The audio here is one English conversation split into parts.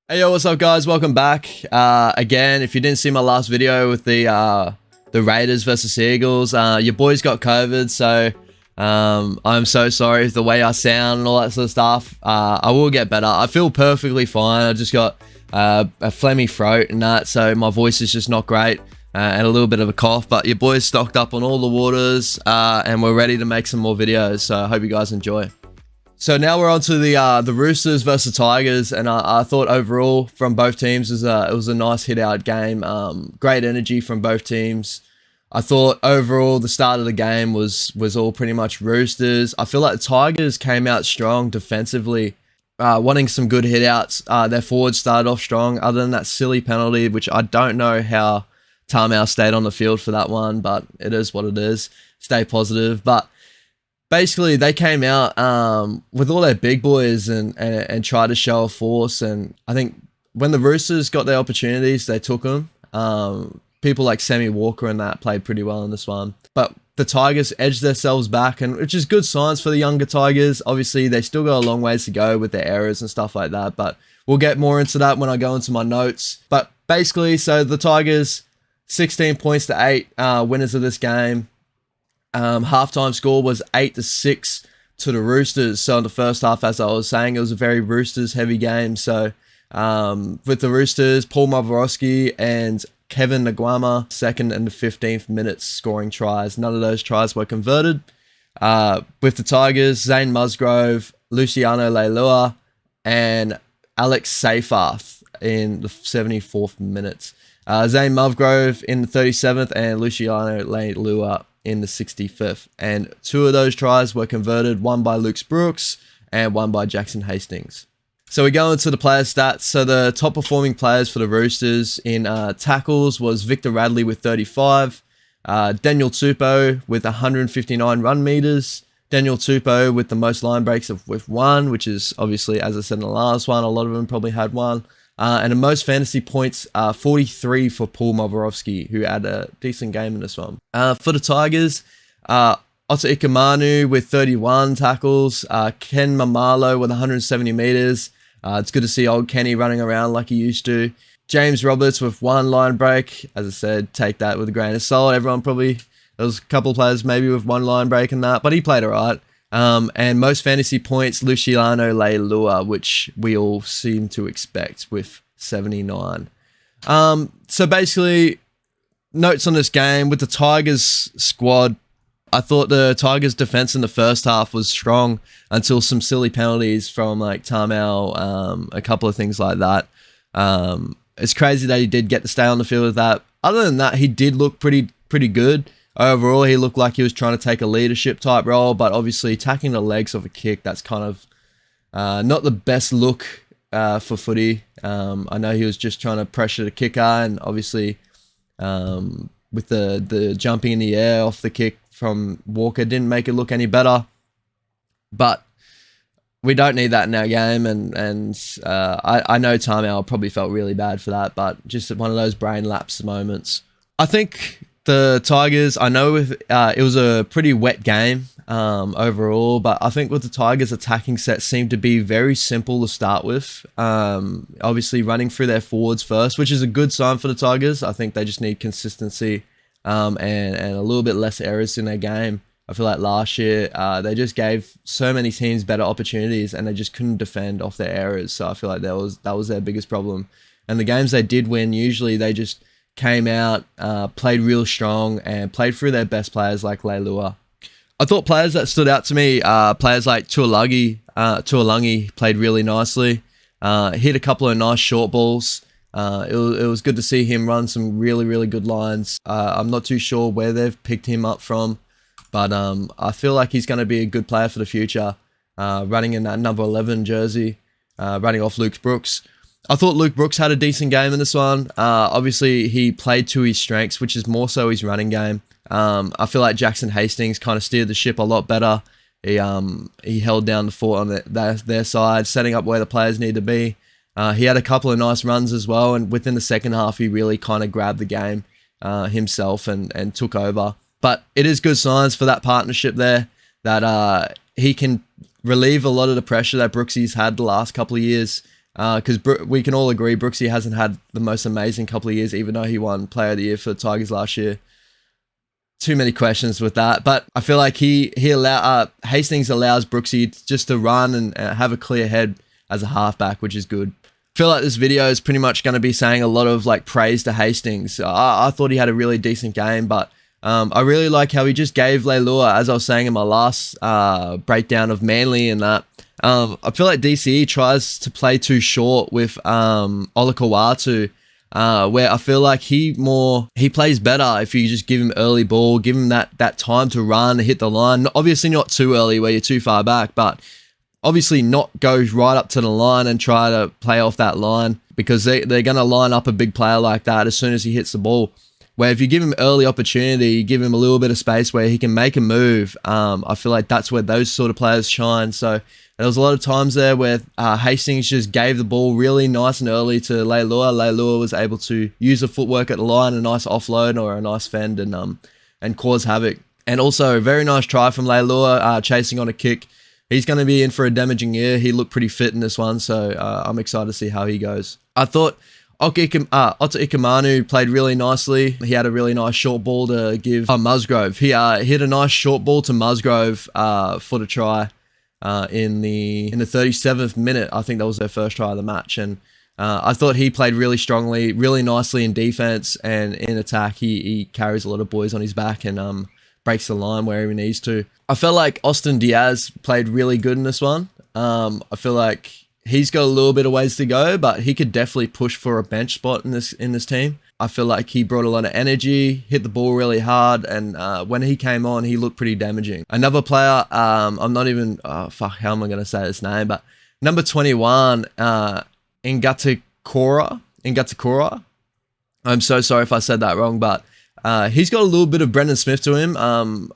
Hey yo, what's up guys? Welcome back. Again, if you didn't see my last video with the Raiders versus Eagles, your boys got COVID, so I'm so sorry for the way I sound and all that sort of stuff. I will get better. I feel perfectly fine. I just got a phlegmy throat and that, so my voice is just not great, and a little bit of a cough, but your boys stocked up on all the waters, and we're ready to make some more videos, so I hope you guys enjoy. So now we're on to the Roosters versus Tigers, and I thought overall from both teams it was a nice hit out game. Great energy from both teams. I thought overall the start of the game was all pretty much Roosters. I feel like the Tigers came out strong defensively, wanting some good hit outs. Their forwards started off strong, other than that silly penalty, which I don't know how Tamau stayed on the field for that one, but it is what it is. Stay positive, but basically they came out with all their big boys and tried to show a force, and I think when the Roosters got their opportunities, they took them. People like Sammy Walker and that played pretty well in this one, but the Tigers edged themselves back, and which is good signs for the younger Tigers. Obviously they still got a long ways to go with their errors and stuff like that, but we'll get more into that when I go into my notes. But basically, so the Tigers 16 points to 8, winners of this game. Halftime score was 8-6 to the Roosters. So in the first half, as I was saying, it was a very Roosters heavy game. So with the Roosters, Paul Moborowski and Kevin Nagwama, second and the 15th minutes scoring tries. None of those tries were converted. With the Tigers, Zane Musgrove, Luciano Leilua, and Alex Seyfarth in the 74th minute. Zane Musgrove in the 37th and Luciano Leilua in the 65th, and two of those tries were converted, one by Luke Brooks and one by Jackson Hastings. So we go into the player stats. So the top performing players for the Roosters in tackles was Victor Radley with 35, Daniel Tupou with 159 run meters, Daniel Tupou with the most line breaks with 1, which is obviously, as I said in the last one, a lot of them probably had 1. And the most fantasy points, 43 for Paul Moborowski, who had a decent game in this one. For the Tigers, Otter Ikamanu with 31 tackles, Ken Mamalo with 170 meters. It's good to see old Kenny running around like he used to. James Roberts with 1 line break. As I said, take that with a grain of salt. Everyone probably, there was a couple of players maybe with 1 line break and that, but he played all right. And most fantasy points, Luciano Leilua, which we all seem to expect with 79. So basically, notes on this game with the Tigers squad. I thought the Tigers defense in the first half was strong until some silly penalties from like Tamau, a couple of things like that. It's crazy that he did get to stay on the field with that. Other than that, he did look pretty good. Overall, he looked like he was trying to take a leadership type role, but obviously attacking the legs of a kick, that's kind of not the best look for footy. I know he was just trying to pressure the kicker, and obviously with the jumping in the air off the kick from Walker didn't make it look any better. But we don't need that in our game, and I know Tamau probably felt really bad for that, but just one of those brain lapse moments. I think the Tigers, I know it was a pretty wet game overall, but I think with the Tigers, attacking set seemed to be very simple to start with. Obviously running through their forwards first, which is a good sign for the Tigers. I think they just need consistency and a little bit less errors in their game. I feel like last year they just gave so many teams better opportunities and they just couldn't defend off their errors. So I feel like that was their biggest problem. And the games they did win, usually they just came out, played real strong, and played through their best players like Leilua. I thought players that stood out to me, players like Tuolangi played really nicely, hit a couple of nice short balls. It was good to see him run some really good lines. I'm not too sure where they've picked him up from, but I feel like he's going to be a good player for the future, running in that number 11 jersey, running off Luke Brooks. I thought Luke Brooks had a decent game in this one. Obviously, he played to his strengths, which is more so his running game. I feel like Jackson Hastings kind of steered the ship a lot better. He held down the fort on their side, setting up where the players need to be. He had a couple of nice runs as well, and within the second half, he really kind of grabbed the game himself and took over. But it is good signs for that partnership there, that he can relieve a lot of the pressure that Brooksy's had the last couple of years. because we can all agree Brooksy hasn't had the most amazing couple of years, even though he won Player of the Year for the Tigers last year. Too many questions with that, but I feel like Hastings allows Brooksy just to run and have a clear head as a halfback, which is good. I feel like this video is pretty much going to be saying a lot of like praise to Hastings. I thought he had a really decent game, but I really like how he just gave Leilua, as I was saying in my last breakdown of Manly and that. I feel like DCE tries to play too short with Olakau'atu, where I feel like he plays better if you just give him early ball, give him that time to run, hit the line. Obviously not too early where you're too far back, but obviously not go right up to the line and try to play off that line, because they're going to line up a big player like that as soon as he hits the ball. Where if you give him early opportunity, you give him a little bit of space where he can make a move, I feel like that's where those sort of players shine. So there was a lot of times there where Hastings just gave the ball really nice and early to Leilua. Leilua was able to use the footwork at the line, a nice offload or a nice fend, and cause havoc. And also a very nice try from Leilua, chasing on a kick. He's going to be in for a damaging year. He looked pretty fit in this one, so I'm excited to see how he goes. I thought Otta Ikamanu played really nicely. He had a really nice short ball to give Musgrove. He hit a nice short ball to Musgrove for the try in the 37th minute. I think that was their first try of the match. And I thought he played really strongly, really nicely in defense, and in attack he carries a lot of boys on his back and breaks the line where he needs to. I felt like Austin Diaz played really good in this one. I feel like he's got a little bit of ways to go, but he could definitely push for a bench spot in this team. I feel like he brought a lot of energy, hit the ball really hard, and when he came on, he looked pretty damaging. Another player, I'm not even, how am I going to say his name, but number 21, Ngatakora. I'm so sorry if I said that wrong, but he's got a little bit of Brendan Smith to him.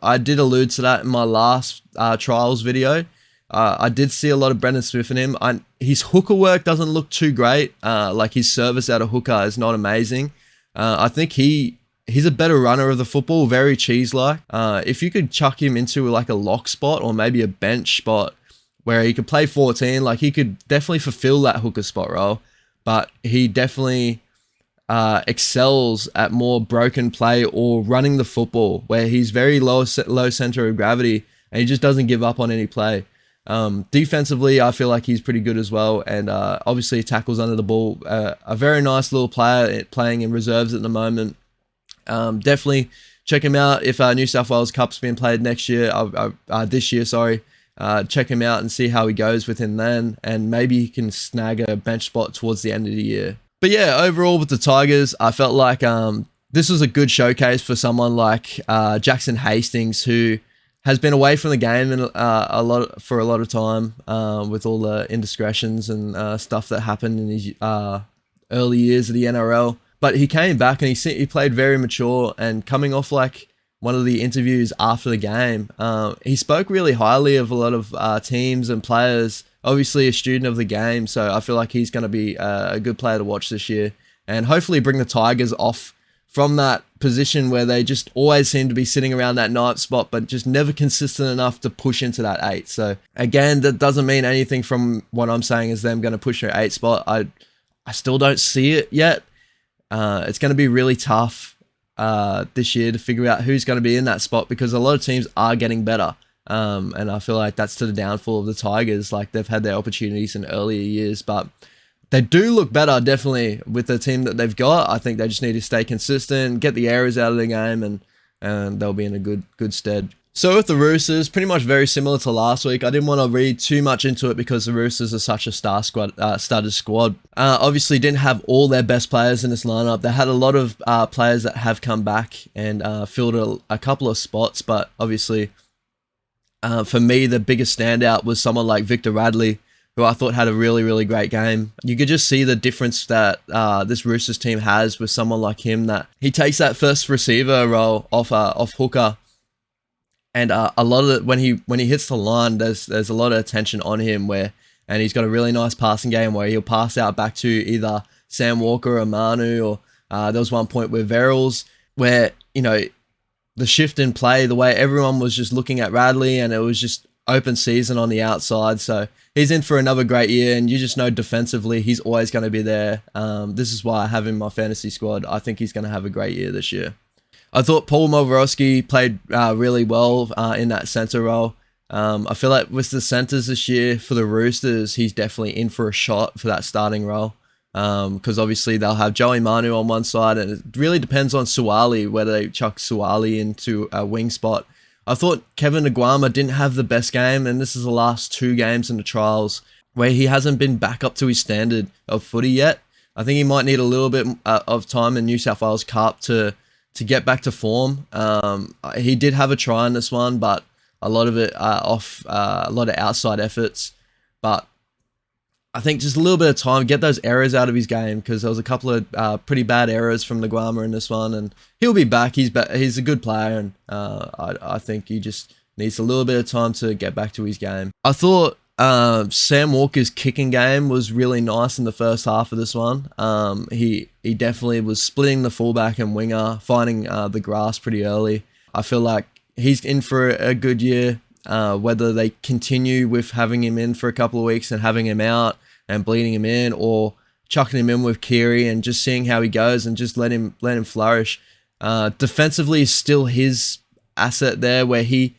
I did allude to that in my last trials video. I did see a lot of Brendan Smith in him. His hooker work doesn't look too great. Like his service out of hooker is not amazing. I think he's a better runner of the football, very cheese-like. If you could chuck him into like a lock spot or maybe a bench spot where he could play 14, like he could definitely fulfill that hooker spot role. But he definitely excels at more broken play or running the football, where he's very low center of gravity and he just doesn't give up on any play. Defensively, I feel like he's pretty good as well, and obviously tackles under the ball. A very nice little player playing in reserves at the moment. Definitely check him out if New South Wales Cup's being played this year. Check him out and see how he goes within then, and maybe he can snag a bench spot towards the end of the year. But yeah, overall with the Tigers, I felt like this was a good showcase for someone like Jackson Hastings, who has been away from the game for a lot of time with all the indiscretions and stuff that happened in his early years of the NRL. But he came back and he played very mature, and coming off like one of the interviews after the game, he spoke really highly of a lot of teams and players. Obviously a student of the game, so I feel like he's going to be a good player to watch this year, and hopefully bring the Tigers off from that position where they just always seem to be sitting around that 9th spot, but just never consistent enough to push into that 8. So again, that doesn't mean anything from what I'm saying is them going to push their 8 spot. I still don't see it yet. It's going to be really tough this year to figure out who's going to be in that spot, because a lot of teams are getting better. And I feel like that's to the downfall of the Tigers. Like, they've had their opportunities in earlier years, but they do look better, definitely, with the team that they've got. I think they just need to stay consistent, get the errors out of the game, and they'll be in a good stead. So with the Roosters, pretty much very similar to last week. I didn't want to read too much into it because the Roosters are such a studded squad. Obviously didn't have all their best players in this lineup. They had a lot of players that have come back and filled a couple of spots, but obviously for me, the biggest standout was someone like Victor Radley, who I thought had a really, really great game. You could just see the difference that this Roosters team has with someone like him, that he takes that first receiver role off hooker, and a lot of it, when he hits the line, there's a lot of attention on him, and he's got a really nice passing game where he'll pass out back to either Sam Walker or Manu, or there was one point with Verrills where, you know, the shift in play, the way everyone was just looking at Radley, and it was just open season on the outside. So he's in for another great year, and you just know defensively he's always going to be there. This is why I have him in my fantasy squad. I think he's going to have a great year this year. I thought Paul Moborowski played really well in that center role. I feel like with the centers this year for the Roosters, he's definitely in for a shot for that starting role. Because obviously they'll have Joey Manu on one side, and it really depends on Suwali, whether they chuck Suwali into a wing spot. I thought Kevin Aguama didn't have the best game, and this is the last 2 games in the trials where he hasn't been back up to his standard of footy yet. I think he might need a little bit of time in New South Wales Cup to get back to form. He did have a try in this one, but a lot of it off a lot of outside efforts. But I think just a little bit of time, get those errors out of his game, because there was a couple of pretty bad errors from Nguama in this one, and he'll be back. He's a good player, and I think he just needs a little bit of time to get back to his game. I thought Sam Walker's kicking game was really nice in the first half of this one. He definitely was splitting the fullback and winger, finding the grass pretty early. I feel like he's in for a good year. Whether they continue with having him in for a couple of weeks and having him out and bleeding him in, or chucking him in with Kiri and just seeing how he goes and just let him flourish. Defensively is still his asset there, where he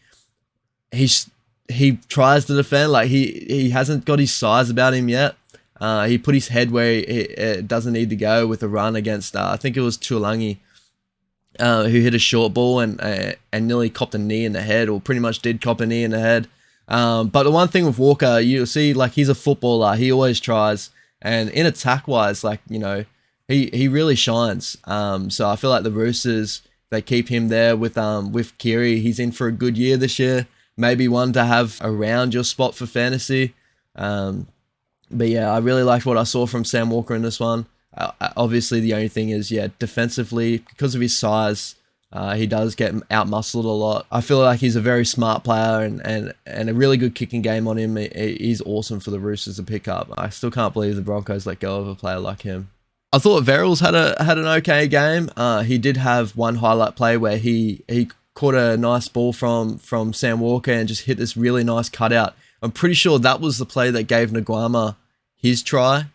tries to defend. Like he hasn't got his size about him yet. He put his head where it doesn't need to go with a run against I think it was Tuolangi. Who hit a short ball and nearly copped a knee in the head, or pretty much did cop a knee in the head. But the one thing with Walker, you'll see, like, he's a footballer. He always tries. And in attack-wise, like, you know, he really shines. So I feel like the Roosters, they keep him there with Kiri. He's in for a good year this year. Maybe one to have around your spot for fantasy. But yeah, I really liked what I saw from Sam Walker in this one. Obviously, the only thing is, defensively, because of his size, he does get out-muscled a lot. I feel like he's a very smart player and a really good kicking game on him. He's awesome for the Roosters to pick up. I still can't believe the Broncos let go of a player like him. I thought Verrills had an okay game. He did have one highlight play where he caught a nice ball from Sam Walker and just hit this really nice cutout. I'm pretty sure that was the play that gave Nguama his try.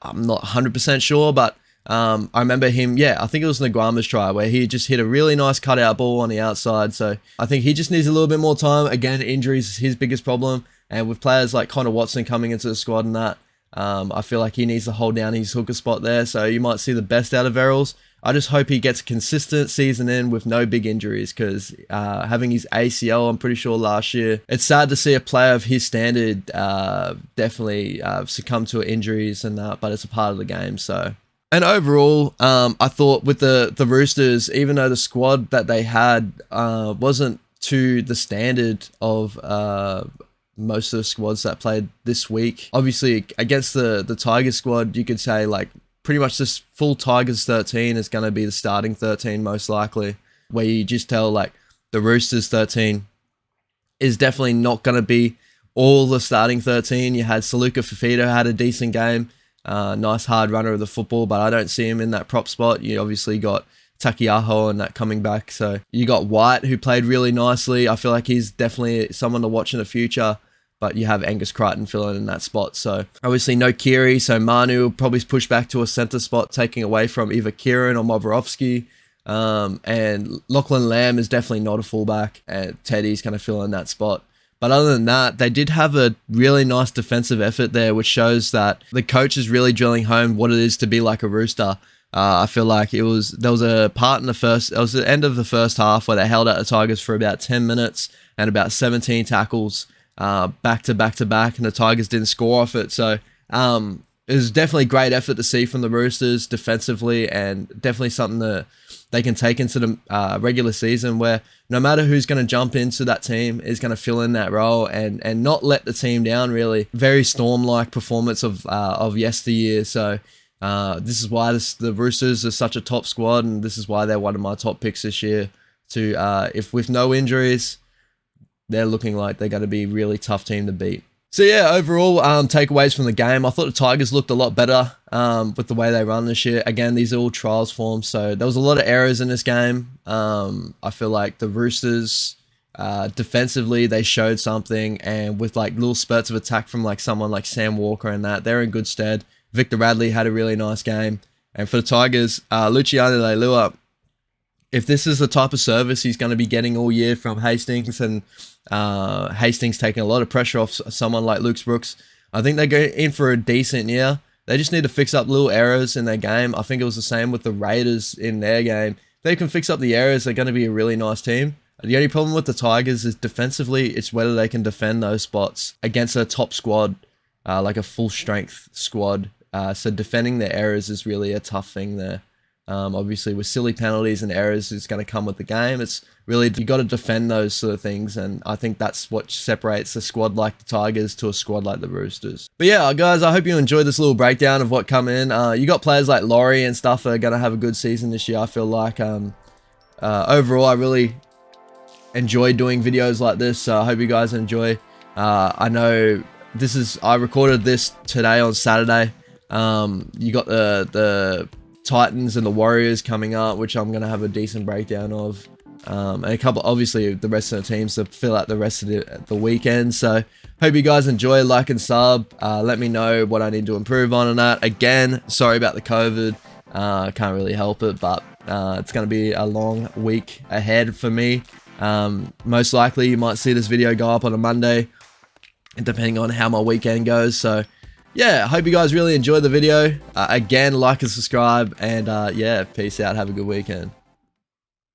I'm not 100% sure, but I remember him, I think it was Nguama's try, where he just hit a really nice cutout ball on the outside. So I think he just needs a little bit more time. Again, injuries is his biggest problem. And with players like Connor Watson coming into the squad and that, I feel like he needs to hold down his hooker spot there. So you might see the best out of Verrills. I just hope he gets a consistent season in with no big injuries, because having his ACL, I'm pretty sure last year, it's sad to see a player of his standard definitely succumb to injuries and that, but it's a part of the game. So, and overall, I thought with the Roosters, even though the squad that they had wasn't to the standard of most of the squads that played this week, obviously against the Tigers squad, you could say, like, pretty much this full Tigers 13 is going to be the starting 13 most likely, where you just tell, like, the Roosters 13 is definitely not going to be all the starting 13. You had Saluka Fafita had a decent game, nice hard runner of the football, but I don't see him in that prop spot. You obviously got Takiaho and that coming back. So you got White, who played really nicely. I feel like he's definitely someone to watch in the future. But you have Angus Crichton filling in that spot. So obviously no Kiri. So Manu will probably push back to a centre spot, taking away from either Kieran or Moborowski. And Lachlan Lamb is definitely not a fullback. And Teddy's going to fill in that spot. But other than that, they did have a really nice defensive effort there, which shows that the coach is really drilling home what it is to be like a Rooster. I feel like there was a part in it was the end of the first half where they held out the Tigers for about 10 minutes and about 17 tackles. Back to back, and the Tigers didn't score off it. So it was definitely great effort to see from the Roosters defensively, and definitely something that they can take into the regular season, where no matter who's going to jump into that team is going to fill in that role and not let the team down, really. Very Storm-like performance of yesteryear. So this is why the Roosters are such a top squad, and this is why they're one of my top picks this year. If with no injuries, they're looking like they're going to be a really tough team to beat. So yeah, overall, takeaways from the game. I thought the Tigers looked a lot better with the way they run this year. Again, these are all trials forms, so there was a lot of errors in this game. I feel like the Roosters Defensively, they showed something, and with like little spurts of attack from like someone like Sam Walker and that, they're in good stead. Victor Radley had a really nice game. And for the Tigers, Luciano Leilua, if this is the type of service he's going to be getting all year from Hastings, and Hastings taking a lot of pressure off someone like Luke Brooks, I think they go in for a decent year. They just need to fix up little errors in their game. I think it was the same with the Raiders in their game. If they can fix up the errors, they're going to be a really nice team. The only problem with the Tigers is defensively, it's whether they can defend those spots against a top squad, like a full strength squad. So defending their errors is really a tough thing there. Obviously, with silly penalties and errors, it's going to come with the game. It's really, you got to defend those sort of things, and I think that's what separates a squad like the Tigers to a squad like the Roosters. But yeah, guys, I hope you enjoyed this little breakdown of what come in. You got players like Laurie and stuff that are going to have a good season this year. I feel like overall, I really enjoy doing videos like this, so I hope you guys enjoy. I know I recorded this today on Saturday. You got the Titans and the Warriors coming up, which I'm gonna have a decent breakdown of, and a couple, obviously the rest of the teams to fill out the rest of the weekend. So hope you guys enjoy, like and sub. Let me know what I need to improve on that. Again, sorry about the COVID. Can't really help it, but it's gonna be a long week ahead for me. Most likely you might see this video go up on a Monday, depending on how my weekend goes. So yeah, hope you guys really enjoyed the video. Again, like and subscribe, and yeah, peace out. Have a good weekend.